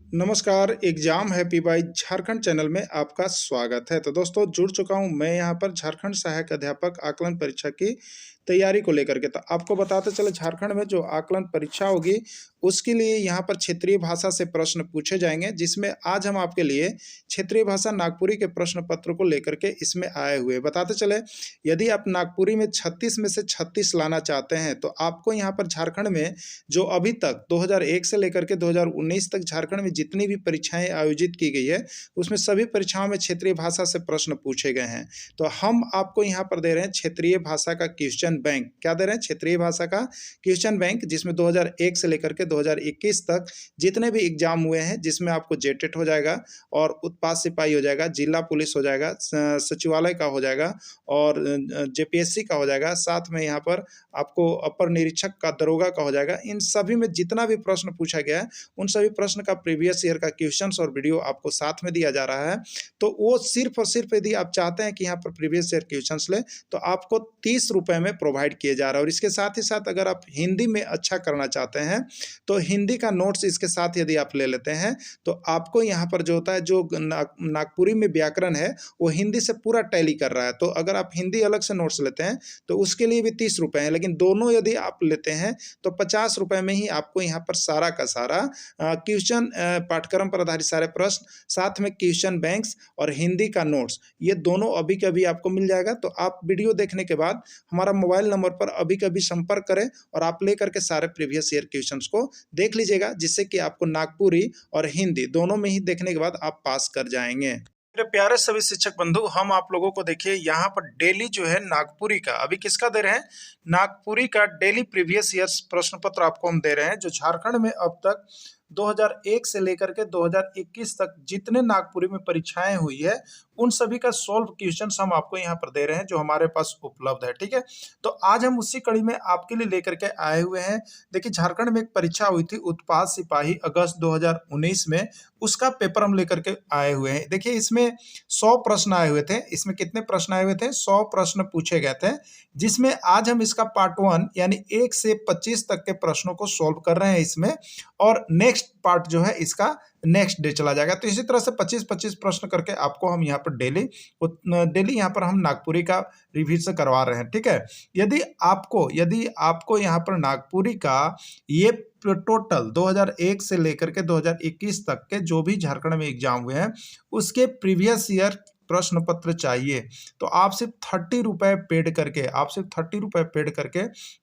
नमस्कार, exam happy by Jharkhand channel में आपका स्वागत है। तो दोस्तों जुड़ चुका हूं मैं यहां पर झारखंड सहायक अध्यापक आकलन परीक्षा की तैयारी को लेकर के। तो आपको बताते चले झारखंड में जो आकलन परीक्षा होगी उसके लिए यहां पर क्षेत्रीय भाषा से प्रश्न पूछे जाएंगे, जिसमें आज हम आपके लिए क्षेत्रीय भाषा नागपुरी के प्रश्न पत्र को लेकर के इसमें आए हुए बताते चले। यदि आप नागपुरी में 36 में से 36 लाना चाहते हैं तो आपको यहाँ पर झारखंड में जो अभी तक 2001 से लेकर के 2019 तक झारखंड में जितनी भी परीक्षाएं आयोजित की गई है उसमें सभी परीक्षाओं में क्षेत्रीय भाषा से प्रश्न पूछे गए हैं। तो हम आपको यहाँ पर दे रहे हैं क्षेत्रीय भाषा का क्वेश्चन बैंक। क्या दे रहे हैं? क्षेत्रीय भाषा का क्वेश्चन बैंक, जिसमें 2001 से लेकर के 2021 तक जितने भी एग्जाम हुए हैं, जिसमें आपको जेटेट हो जाएगा और उत्पाद सिपाही हो जाएगा, जिला पुलिस हो जाएगा, सचिवालय का हो जाएगा और जेपीएससी का हो जाएगा, साथ में यहाँ पर आपको अपर निरीक्षक का, दरोगा का हो जाएगा। इन सभी में जितना भी प्रश्न पूछा गया है उन सभी प्रश्न का प्रीवियस ईयर का क्वेश्चंस और वीडियो आपको साथ में दिया जा रहा है। तो वो सिर्फ और सिर्फ यदि आप चाहते हैं कि यहाँ पर प्रीवियस ईयर क्वेश्चंस ले तो आपको 30 रुपए में प्रोवाइड किए जा रहा है। और इसके साथ ही साथ अगर आप हिंदी में अच्छा करना चाहते हैं तो हिंदी का नोट्स इसके साथ यदि आप ले लेते हैं तो आपको यहाँ पर जो होता है, जो नागपुरी में व्याकरण है वो हिंदी से पूरा टैली कर रहा है। तो अगर आप हिंदी अलग से नोट्स लेते हैं तो उसके लिए भी 30 रुपए है, लेकिन दोनों यदि आप लेते हैं तो 50 रुपए में ही आपको यहाँ पर सारा का सारा क्वेश्चन, पाठ्यक्रम पर आधारित सारे प्रश्न, साथ में क्वेश्चन बैंक्स और हिंदी का नोट्स, ये दोनों अभी के अभी आपको मिल जाएगा। तो आप वीडियो देखने के बाद हमारा मोबाइल नंबर पर अभी कभी संपर्क करें और आप लेकर के सारे प्रीवियस ईयर क्वेश्चंस को देख लीजिएगा, जिससे कि आपको नागपुरी और हिंदी दोनों में ही देखने के बाद आप पास कर जाएंगे। मेरे प्यारे सभी शिक्षक बंधु, हम आप लोगों को देखिए यहाँ पर डेली जो है नागपुरी का, अभी किसका दे रहे हैं? नागपुरी का डेली प्रीवियस ईयर्स प्रश्न पत्र आपको हम दे रहे हैं, जो झारखंड में अब तक 2001 से लेकर के 2021 तक जितने नागपुरी में परीक्षाएं हुई है उन सभी का सॉल्व क्वेश्चंस हम आपको यहाँ पर दे रहे हैं, जो हमारे पास उपलब्ध है। ठीक है, तो आज हम उसी कड़ी में आपके लिए लेकर के आए हुए हैं। देखिए, झारखंड में एक परीक्षा हुई थी उत्पाद सिपाही अगस्त 2019 में, उसका पेपर हम लेकर के आए हुए हैं। देखिए, इसमें 100 प्रश्न आए हुए थे। इसमें कितने प्रश्न आए हुए थे? 100 प्रश्न पूछे गए थे, जिसमें आज हम इसका पार्ट 1 यानी 1 से 25 तक के प्रश्नों को सॉल्व कर रहे हैं इसमें, और नेक्स्ट पार्ट जो है इसका नेक्स्ट डे चला जाएगा। तो इसी तरह से 25-25 प्रश्न करके आपको हम यहाँ पर डेली यहाँ पर हम नागपुरी का रिवीजन करवा रहे हैं। ठीक है, यदि आपको यहाँ पर नागपुरी का ये टोटल 2001 से लेकर के 2021 तक के जो भी झारखंड में एग्जाम हुए हैं उसके प्रीवियस ईयर प्रश्न पत्र चाहिए, तो आप सिर्फ 30 रुपए पेड करके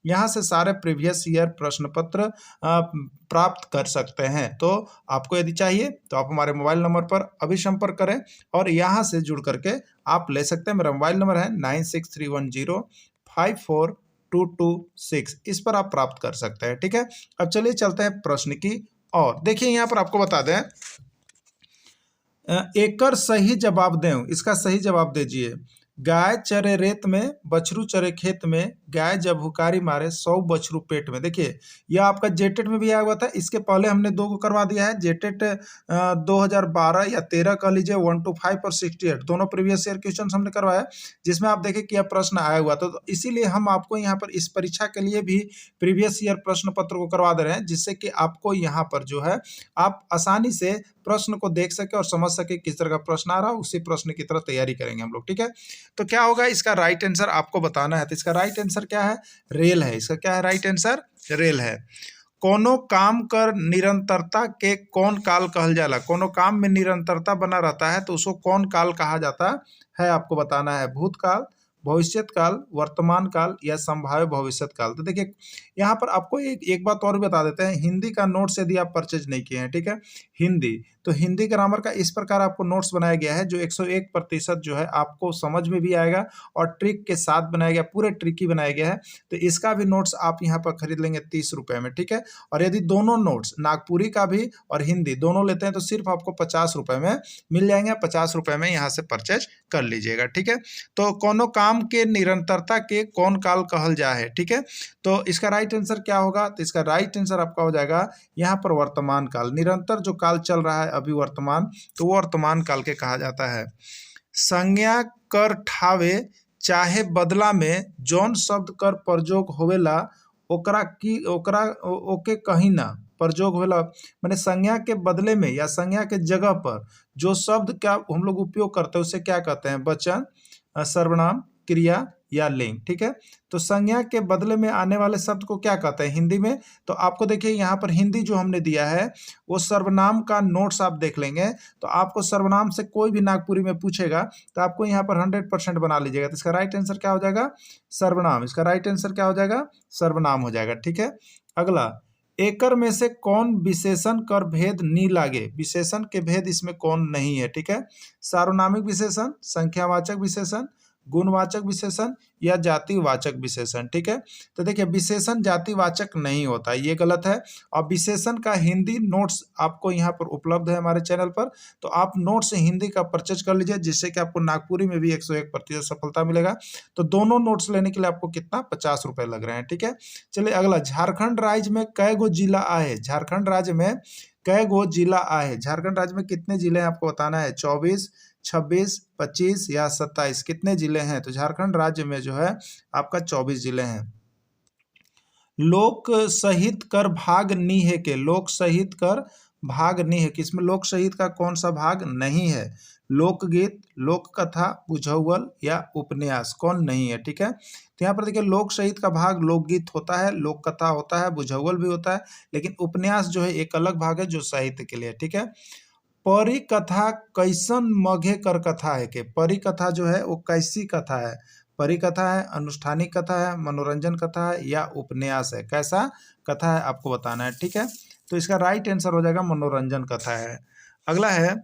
यहाँ से सारे प्रीवियस ईयर प्रश्न पत्र प्राप्त कर सकते हैं। तो आपको यदि चाहिए तो आप हमारे मोबाइल नंबर पर अभी संपर्क करें और यहाँ से जुड़ करके आप ले सकते हैं। मेरा मोबाइल नंबर है 9631054226, इस पर आप प्राप्त कर सकते हैं। ठीक है, अब चलिए चलते हैं प्रश्न की और देखिए यहाँ पर आपको बता दें, एकर सही जवाब दें, इसका सही जवाब दीजिए। गाय चरे रेत में, बछरू चरे खेत में, गाय जब हुकारी मारे 100 बछरू पेट में। देखिए, यह आपका जेटेट में भी आया हुआ था, इसके पहले हमने 2 को करवा दिया है। जेटेट 2012 या 13 कह लीजिए, 1 to 5 और 68 दोनों प्रीवियस ईयर क्वेश्चन हमने करवाया, जिसमें आप देखें कि यह प्रश्न आया हुआ था। तो इसीलिए हम आपको यहाँ पर इस परीक्षा के लिए भी प्रीवियस ईयर प्रश्न पत्र को करवा दे रहे हैं, जिससे कि आपको यहाँ पर जो है आप आसानी से प्रश्न को देख सके और समझ सके किस तरह का प्रश्न आ रहा है, उसी प्रश्न की तरह तैयारी करेंगे हम लोग। ठीक है, तो क्या होगा, इसका राइट आंसर आपको बताना है। तो इसका राइट आंसर क्या है? रेल है। इसका क्या है? राइट आंसर रेल है। कोनो काम कर निरंतरता के कौन काल कहल जाला? कोनो काम में निरंतरता बना रहता है तो उसको कौन काल कहा जाता है, आपको बताना है। भूतकाल, भविष्यत काल, वर्तमान काल या संभाव्य भविष्यत काल। तो देखिए, यहाँ पर आपको एक बात और बता देते हैं, हिंदी का नोट्स यदि आप परचेज नहीं किए हैं, ठीक है, हिंदी तो हिंदी ग्रामर का इस प्रकार आपको नोट्स बनाया गया है, जो 101% जो है आपको समझ में भी आएगा और ट्रिक के साथ बनाया गया, पूरे ट्रिकी बनाया गया है। तो इसका भी नोट्स आप यहाँ पर खरीद लेंगे 30 रुपए में। ठीक है, और यदि दोनों नोट्स नागपुरी का भी और हिंदी दोनों लेते हैं तो सिर्फ आपको 50 रुपए में मिल जाएंगे। 50 रुपए में यहाँ से परचेज कर लीजिएगा। ठीक है, तो कोनो काम के निरंतरता के कौन काल कहल जा है। ठीक है, तो इसका राइट आंसर क्या होगा? तो इसका राइट आंसर आपका हो जाएगा यहाँ पर वर्तमान काल। निरंतर जो काल चल रहा है अभी वर्तमान, तो वो वर्तमान काल के कहा जाता है। संज्ञा कर ठावे चाहे बदला में जौन शब्द कर प्रयोग होवेला ओकरा ओके कही ना। प्रयोग होला माने संज्ञा के बदले में या संज्ञा के जगह पर जो शब्द क्या हम लोग उपयोग करते हैं उसे क्या कहते हैं? वचन, सर्वनाम, क्रिया या लिंग। ठीक है, तो संज्ञा के बदले में आने वाले शब्द को क्या कहते हैं हिंदी में? तो आपको देखिए यहाँ पर हिंदी जो हमने दिया है वो सर्वनाम का नोट्स आप देख लेंगे, तो आपको सर्वनाम से कोई भी नागपुरी में पूछेगा तो आपको यहाँ पर 100% बना लीजिएगा। तो इसका राइट आंसर क्या हो जाएगा? सर्वनाम। इसका राइट आंसर क्या हो जाएगा? सर्वनाम हो जाएगा। ठीक है, अगला, एकर में से कौन विशेषण कर भेद नी लागे? विशेषण के भेद इसमें कौन नहीं है? ठीक है, सार्वनामिक विशेषण, संख्यावाचक विशेषण, गुणवाचक विशेषण या जातिवाचक विशेषण। ठीक है, तो देखिए विशेषण जातिवाचक नहीं होता, ये गलत है। और विशेषण का हिंदी नोट्स आपको यहाँ पर उपलब्ध है हमारे चैनल पर, तो आप नोट्स हिंदी का परचेज कर लीजिए, जिससे कि आपको नागपुरी में भी 101% सफलता मिलेगा। तो दोनों नोट्स लेने के लिए आपको कितना? 50 रुपये लग रहे हैं। ठीक है, चलिए अगला, झारखंड राज्य में कै गो जिला आए? झारखंड राज्य में कै गो जिला आए? झारखंड राज्य में कितने जिले हैं आपको बताना है? 24, 26, 25 या 27, कितने जिले हैं? तो झारखंड राज्य में जो है आपका 24 जिले हैं। लोक सहित कर भाग नी है के? लोक सहित कर भाग नहीं है, किसमें लोक सहित का कौन सा भाग नहीं है? लोकगीत, लोक कथा, बुझौल या उपन्यास, कौन नहीं है? ठीक है, तो यहाँ पर देखिए लोक सहित का भाग लोकगीत होता है, लोक कथा होता है, बुझौल भी होता है, लेकिन उपन्यास जो है एक अलग भाग है जो साहित्य के लिए। ठीक है, परी कथा कैसन मघे कर कथा है के? परी कथा जो है वो कैसी कथा है? परी कथा है, अनुष्ठानिक कथा है, मनोरंजन कथा है या उपन्यास है? कैसा कथा है आपको बताना है। ठीक है, तो इसका राइट आंसर हो जाएगा मनोरंजन कथा है। अगला है,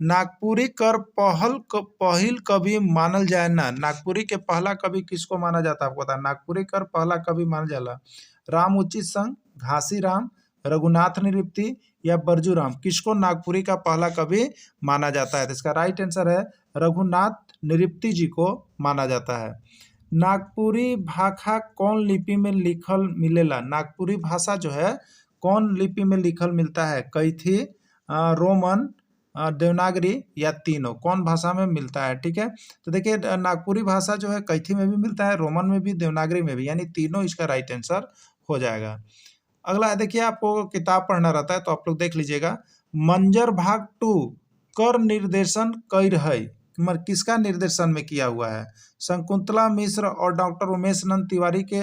नागपुरी कर पहिल कवि मानल जाए ना? नागपुरी के पहला कवि किसको माना जाता है आपको बताना? नागपुरी कर पहला कवि माना जाला राम उचित संघ, घासी राम, रघुनाथ निरुक्ति या बरजू राम? किसको नागपुरी का पहला कवि माना जाता है? तो इसका राइट आंसर है रघुनाथ निरुक्ति जी को माना जाता है। नागपुरी भाषा कौन लिपि में लिखल मिलेला? नागपुरी भाषा जो है कौन लिपि में लिखल मिलता है? कैथी, रोमन, देवनागरी या तीनों? कौन भाषा में मिलता है? ठीक है, तो देखिए नागपुरी भाषा जो है कैथी में भी मिलता है, रोमन में भी, देवनागरी में भी, यानी तीनों इसका राइट आंसर हो जाएगा। अगला है, देखिए आपको किताब पढ़ना रहता है तो आप लोग देख लीजिएगा, मंजर भाग 2 कर निर्देशन कर है, किसका निर्देशन में किया हुआ है? शकुंतला मिश्र और डॉक्टर उमेश नंद तिवारी के,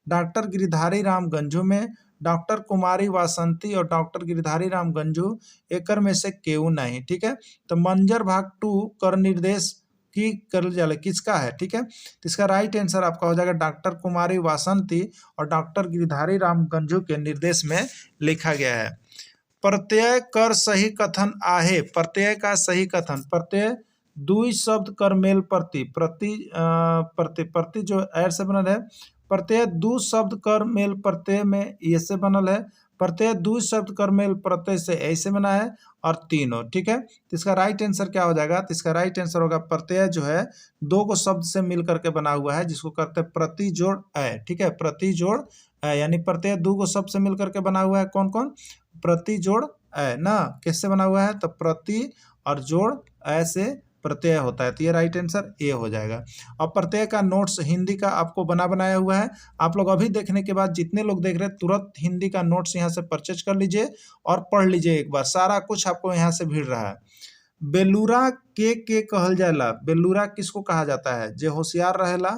डॉक्टर गिरिधारी राम गंजू में, डॉक्टर कुमारी वासंती और डॉक्टर गिरिधारी राम गंजू, एकर में से केहू नहीं। ठीक है, तो मंजर भाग 2 कर निर्देश की कर जाला किसका है? ठीक है, तो इसका राइट आंसर आपका हो जाएगा डॉक्टर कुमारी वासंती और डॉक्टर गिरिधारी राम गंजू के निर्देश में लिखा गया है। प्रत्यय कर सही कथन आहे? प्रत्यय का सही कथन, प्रत्यय दुई शब्द कर मेल प्रति, प्रति जो एर से बनल है, प्रत्यय दू शब्द कर मेल प्रत्यय में ये से बनल है, प्रत्यय दू शब्द कर मेल प्रत्यय से ऐसे बना है, और तीनों। ठीक है, तो इसका राइट आंसर क्या हो जाएगा? तो इसका राइट आंसर होगा प्रत्यय जो है दो को शब्द से मिल करके बना हुआ है, जिसको करते हैं प्रति जोड़ अ। ठीक है, प्रति जोड़ अ, यानी प्रत्यय दो को शब्द से मिल करके बना हुआ है। कौन कौन? प्रति जोड़ अ ना, किससे बना हुआ है? तो प्रति और जोड़ अ से प्रत्यय होता है, तो ये राइट आंसर ए हो जाएगा। और प्रत्यय का नोट्स हिंदी का आपको बनाया हुआ है, आप लोग अभी देखने के बाद जितने लोग देख रहे हैं तुरंत हिंदी का नोट्स यहाँ से परचेज कर लीजिए और पढ़ लीजिए एक बार, सारा कुछ आपको यहाँ से भिड़ रहा है। बेलूरा के कहल जाला? बेलूरा किसको कहा जाता है? जे होशियार रहेला,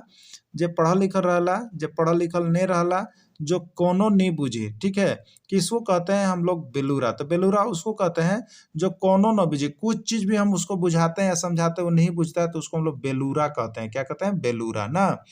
जे पढ़ल लिखल रहेला, जे पढ़ल लिखल नहीं रहेला, जो कोनो नहीं बुझी। ठीक है, किसको कहते हैं हम लोग? बेलूरा। तो बेलूरा उसको कहते हैं जो कोनो न बुझे, कुछ चीज भी हम उसको बुझाते हैं या समझाते हैं वो नहीं बुझता है तो उसको हम लोग बेलूरा कहते हैं। क्या कहते हैं? बेलूरा ना।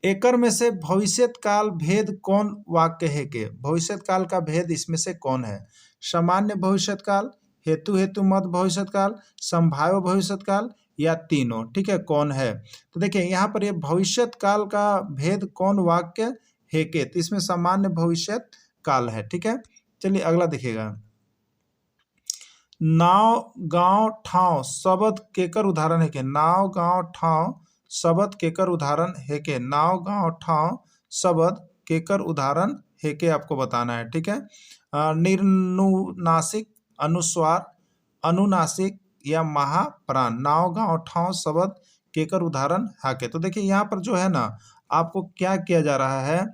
एकर में से भविष्यत काल भेद कौन वाक्य है के? भविष्यत काल का भेद इसमें से कौन है? सामान्य भविष्यत काल, हेतु मत भविष्यत काल, संभाव्य भविष्यत काल या तीनों? ठीक है, कौन है? तो देखिए यहाँ पर ये भविष्यत काल का भेद कौन वाक्य है के, तो इसमें सामान्य भविष्यत काल है। ठीक है, चलिए अगला देखिएगा, नाव गांव ठाव शब्द केकर उदाहरण है के? नाव गांव ठाव शब्द केकर उदाहरण है के? नाव गांव ठाव शब्द केकर उदाहरण है के आपको बताना है। ठीक है, निर्नुनासिक, अनुस्वार, अनुनासिक या महाप्राण? नाव गांव ठाव शब्द केकर उदाहरण है के? तो देखिए यहाँ पर जो है ना आपको क्या किया जा रहा है,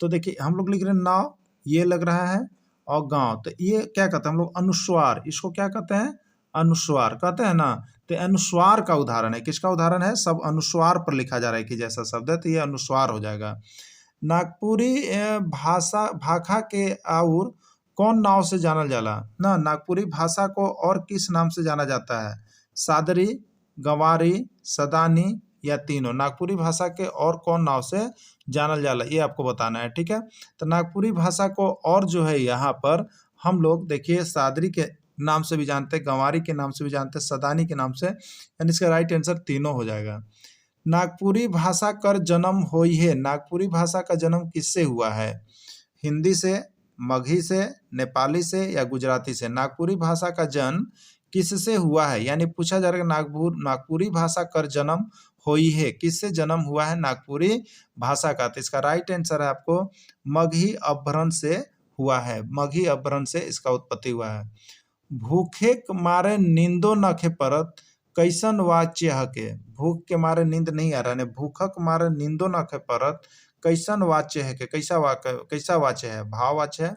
तो देखिए हम लोग लिख रहे हैं नाव, ये लग रहा है, और गांव, तो ये क्या कहते हैं हम लोग अनुस्वार, इसको क्या कहते हैं अनुस्वार कहते हैं ना। तो अनुस्वार का उदाहरण है, किसका उदाहरण है, सब अनुस्वार पर लिखा जा रहा है कि जैसा शब्द है, तो ये अनुस्वार हो जाएगा। नागपुरी भाषा भाखा के और कौन नाव से जानल जाला ना, नागपुरी भाषा को और किस नाम से जाना जाता है, सादरी, गंवारी, सदानी या तीनों। नागपुरी भाषा के और कौन नाव से जानल जाला, ये आपको बताना है, ठीक है। तो नागपुरी भाषा को और जो है यहाँ पर हम लोग देखिए सादरी के नाम से भी जानते हैं, गंवारी के नाम से भी जानते हैं, सदानी के नाम से, यानी इसका राइट आंसर तीनों हो जाएगा। नागपुरी भाषा कर जन्म होई है, नागपुरी भाषा का जन्म किससे हुआ है, हिंदी से, मगही से, नेपाली से या गुजराती से। नागपुरी भाषा का जन्म किससे हुआ है, यानी पूछा जा रहा है नागपुरी भाषा कर जन्म होई है, किससे जन्म हुआ है नागपुरी भाषा का। तो इसका राइट आंसर है आपको मगही अपभ्रंश से हुआ है, मगही अपभ्रंश से इसका उत्पत्ति हुआ है। भूखे के मारे नींदो नखे परत कैसन वाच्य हके, भूख के मारे नींद नहीं आ रहा है, भूखक मारे नींदो नखे परत कैसन वाच्य है, कैसा वाच्य है, भाववाच्य है,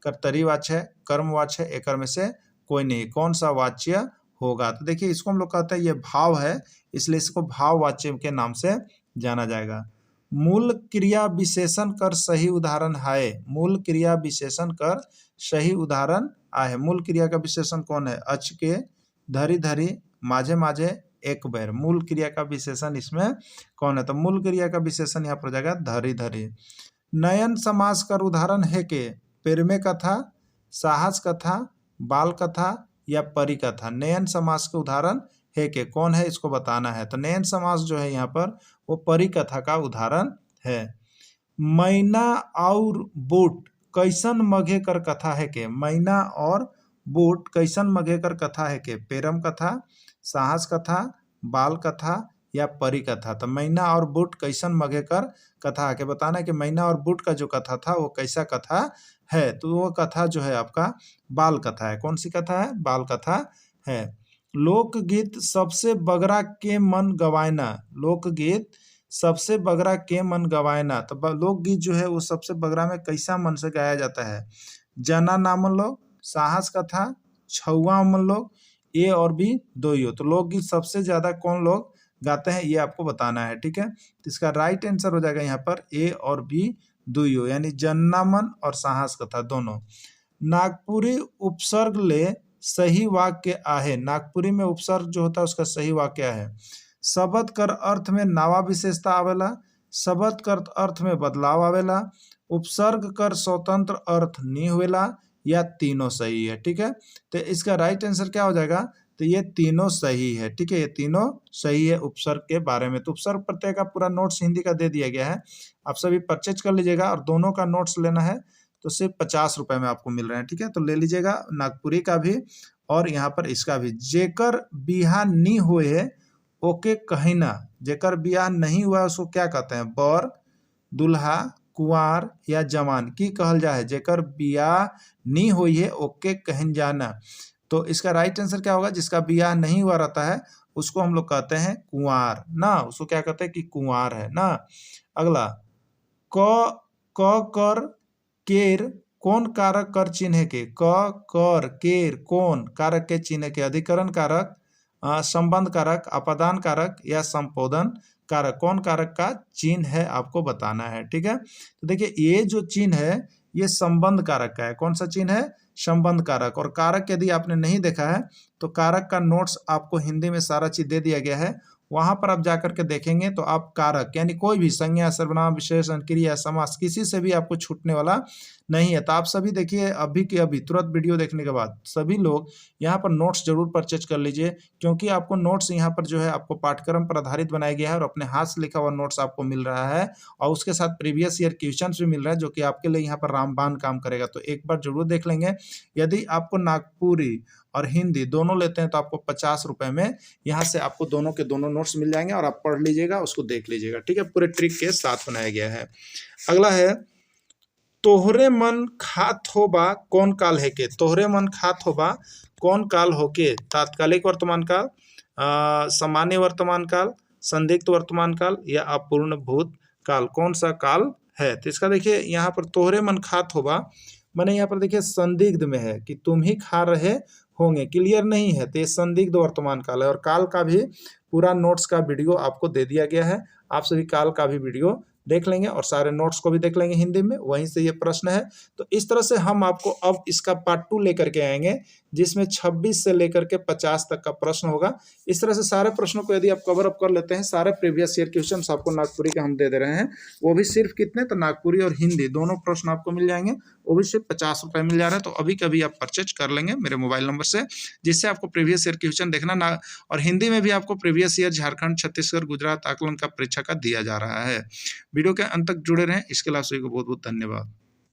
कर्तरीवाच्य है, कर्मवाच्य है, एकर में से कोई नहीं, कौन सा वाच्य होगा। तो देखिए इसको हम लोग कहते हैं ये भाव है, इसलिए इसको भाववाच्य के नाम से जाना जाएगा। मूल क्रिया विशेषण कर सही उदाहरण है, मूल क्रिया विशेषण कर सही उदाहरण आहे। मूल क्रिया का विशेषण कौन है, अचके, धरी धरी, माझे माझे, एक बेर। मूल क्रिया का विशेषण इसमें कौन है, तो मूल क्रिया का विशेषण यहाँ पर जाएगा धरी धरी। नयन समास कर उदाहरण है के, पेरमे कथा, साहस कथा, बाल कथा या परी कथा। नयन समास के उदाहरण है के, कौन है इसको बताना है। तो नयन समास जो है यहाँ पर वो परी कथा का उदाहरण है। मैना और बूट कैसन मघे कर कथा है के, मैना और बूट कैसन मघे कर कथा है के, पेरम कथा, साहस कथा, बाल कथा या परी कथा। तो मैना और बूट कैसन मघे कर कथा है के बताना है कि मैना और बूट का जो कथा था वो कैसा कथा है। तो वो कथा जो है आपका बाल कथा है। कौन सी कथा है, बाल कथा है। लोकगीत सबसे बगरा के मन गवायना, लोकगीत सबसे बगरा के मन गवायना। तो लोकगीत जो है वो सबसे बगरा में कैसा मन से गाया जाता है, जना नामन लोग, साहस कथा, छुआ मन लोग, ए और बी दो ही हो। तो लोकगीत सबसे ज्यादा कौन लोग गाते हैं ये आपको बताना है, ठीक है। तो इसका राइट आंसर हो जाएगा यहाँ पर ए और बी दो ही हो, यानी जननामन और साहस कथा दोनों। नागपुरी उपसर्ग ले सही वाक्य आहे, नागपुरी में उपसर्ग जो होता है उसका सही वाक्य है। शब्द कर अर्थ में नावा विशेषता आवेला, शब्द कर अर्थ में बदलाव आवेला, उपसर्ग कर स्वतंत्र अर्थ नहीं हुएला या तीनों सही है, ठीक है। तो इसका राइट आंसर क्या हो जाएगा, तो ये तीनों सही है, ठीक है, ये तीनों सही है उपसर्ग के बारे में। तो उपसर्ग प्रत्यय का पूरा नोट्स हिंदी का दे दिया गया है, आप सभी परचेज कर लीजिएगा। और दोनों का नोट्स लेना है तो सिर्फ 50 रुपए में आपको मिल रहे हैं, ठीक है। तो ले लीजिएगा नागपुरी का भी और यहाँ पर इसका भी। जेकर बिहा नहीं हुए ओके कहिना, जेकर बियाह नहीं हुआ उसको क्या कहते हैं, बर, दुल्हा, कुंवार या जवान की कहल जाए। जेकर बियाह नहीं हुई है ओके कहन जाना। तो इसका राइट आंसर क्या होगा, जिसका बियाह नहीं हुआ रहता है उसको हम लोग कहते हैं कुंवार ना, उसको क्या कहते हैं कि कुंवार है ना। अगला, क कर केर कौन कारक कर चिन्ह के, क कर केर कौन कारक के चिन्ह के, अधिकरण कारक, संबंध कारक, अपादान कारक या संपोधन कारक, कौन कारक का चिन्ह है आपको बताना है, ठीक है। तो देखिए ये जो चिन्ह है ये संबंध कारक का है। कौन सा चिन्ह है, संबंध कारक। और कारक यदि आपने नहीं देखा है तो कारक का नोट्स आपको हिंदी में सारा चीज दे दिया गया है, वहां पर आप जाकर के देखेंगे तो आप कारक यानी कोई भी संज्ञा, सर्वनाम, विशेषण, क्रिया, समास किसी से भी आपको छूटने वाला नहीं है। तो आप सभी देखिए अभी के अभी तुरंत वीडियो देखने के बाद सभी लोग यहाँ पर नोट्स जरूर परचेज कर लीजिए, क्योंकि आपको नोट्स यहाँ पर जो है आपको पाठ्यक्रम पर आधारित बनाया गया है और अपने हाथ से लिखा हुआ नोट्स आपको मिल रहा है और उसके साथ प्रीवियस ईयर क्वेश्चंस भी मिल रहा है जो कि आपके लिए यहाँ पर रामबाण काम करेगा। तो एक बार जरूर देख लेंगे। यदि आपको नागपुरी और हिंदी दोनों लेते हैं तो आपको 50 रुपए में यहाँ से आपको दोनों के दोनों नोट्स मिल जाएंगे और आप पढ़ लीजिएगा, उसको देख लीजिएगा, ठीक है। पूरे ट्रिक के साथ बनाया गया है। अगला है, तोहरे मन खात होबा कौन काल है के, तोहरे मन खात होबा कौन काल होके, तात्कालिक वर्तमान काल, सामान्य वर्तमान काल, संदिग्ध वर्तमान काल या अपूर्ण भूत काल, कौन सा काल है। तो इसका देखिए यहाँ पर तोहरे मन खात होबा माने यहाँ पर देखिए संदिग्ध में है कि तुम ही खा रहे होंगे, क्लियर नहीं है, तो ये संदिग्ध वर्तमान काल है। और काल का भी पूरा नोट्स का वीडियो आपको दे दिया गया है, आप सभी काल का भी वीडियो देख लेंगे और सारे नोट्स को भी देख लेंगे हिंदी में, वहीं से ये प्रश्न है। तो इस तरह से हम आपको अब इसका पार्ट 2 लेकर के आएंगे, जिसमें 26 से लेकर के 50 तक का प्रश्न होगा। इस तरह से सारे प्रश्नों को यदि आप कवर अप कर लेते हैं, सारे प्रीवियस ईयर क्वेश्चन आपको नागपुरी के हम दे दे रहे हैं, वो भी सिर्फ कितने, तो नागपुरी और हिंदी दोनों प्रश्न आपको मिल जाएंगे, वो भी सिर्फ 50 रुपए मिल जा रहा है। तो अभी कभी आप परचेज कर लेंगे मेरे मोबाइल नंबर से, जिससे आपको प्रीवियस ईयर क्वेश्चन देखना ना, और हिंदी में भी आपको प्रीवियस ईयर झारखंड, छत्तीसगढ़, गुजरात आकलन का परीक्षा का दिया जा रहा है। वीडियो के अंत तक जुड़े रहें, इसके लिए आप सभी को बहुत बहुत धन्यवाद।